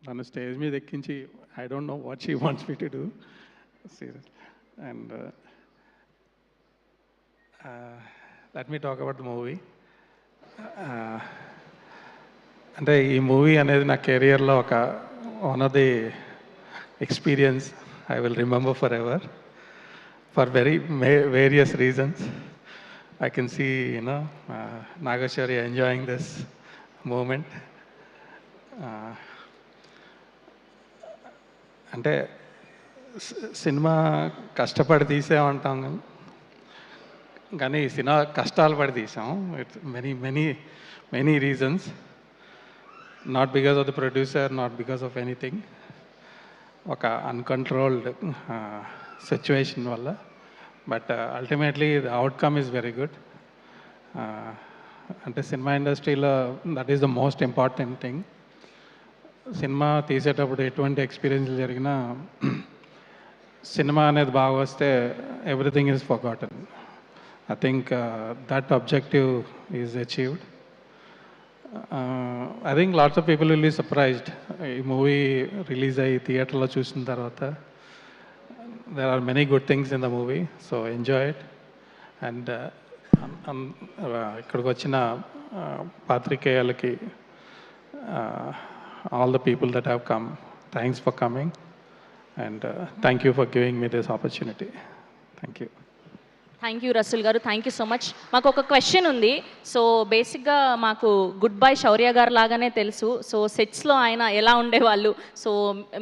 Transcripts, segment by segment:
నన్ను స్టేజ్ మీద ఎక్కించి I don't know what she wants me to do serious and let me talk about the movie. అంటే ఈ movie అనేది నా కెరియర్లో ఒక one of the experience I will remember for ever for various reasons. I can see, Nageshwari enjoying this moment. అంటే cinema కష్టపడి తీసామంటాం కానీ cinema కష్టాలు పడి తీసాం. It's many reasons, not because of the producer, not because of anything. ఒక uncontrolled situation వల్ల. But ultimately the outcome is very good. అంటే cinema ఇండస్ట్రీలో that is the most important thing. Cinema తీసేటప్పుడు ఎటువంటి ఎక్స్పీరియన్స్ జరిగినా సినిమా అనేది బాగా వస్తే everything is forgotten. I think that objective is achieved. I think lots of people will be surprised ఈ movie release అయ్యి థియేటర్లో చూసిన తర్వాత. There are many good things in the movie, so enjoy it. And ఇక్కడికి వచ్చిన పాత్రికేయులకి, all the people that have come, thanks for coming and thank you for giving me this opportunity. Thank you. Thank you Rasool గారు, thank you so much. మాకు ఒక question ఉంది. So బేసిక్గా మాకు good bye శౌర్య గారు లాగానే తెలుసు. సో సెట్స్లో ఆయన ఎలా ఉండేవాళ్ళు? సో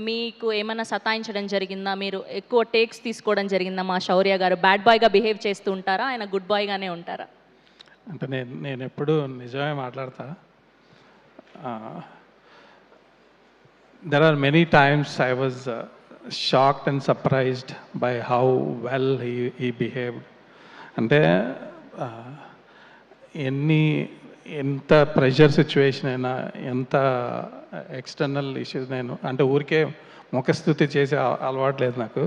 మీకు ఏమైనా సతాయించడం జరిగిందా? మీరు ఎక్కువ టేక్స్ తీసుకోవడం జరిగిందా? మా శౌర్య గారు బ్యాడ్ బాయ్గా బిహేవ్ చేస్తూ ఉంటారా, ఆయన గుడ్ బాయ్గానే ఉంటారా? అంటే నేను ఎప్పుడు నిజమే మాట్లాడతా. There are many times I was shocked and surprised by how well he behaved. అంటే ఎంత ప్రెషర్ సిచ్యువేషన్ అయినా, ఎంత ఎక్స్టర్నల్ ఇష్యూస్, నేను అంటే ఊరికే ముఖస్థుతి చేసే అలవాటు లేదు నాకు.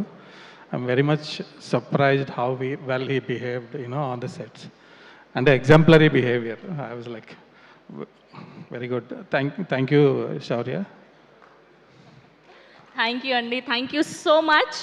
I'm very much surprised how well he behaved on the sets. అంటే exemplary behaviour. I was like very good. Thank you Shaurya. Thank you అండి, థ్యాంక్ యూ సో మచ్.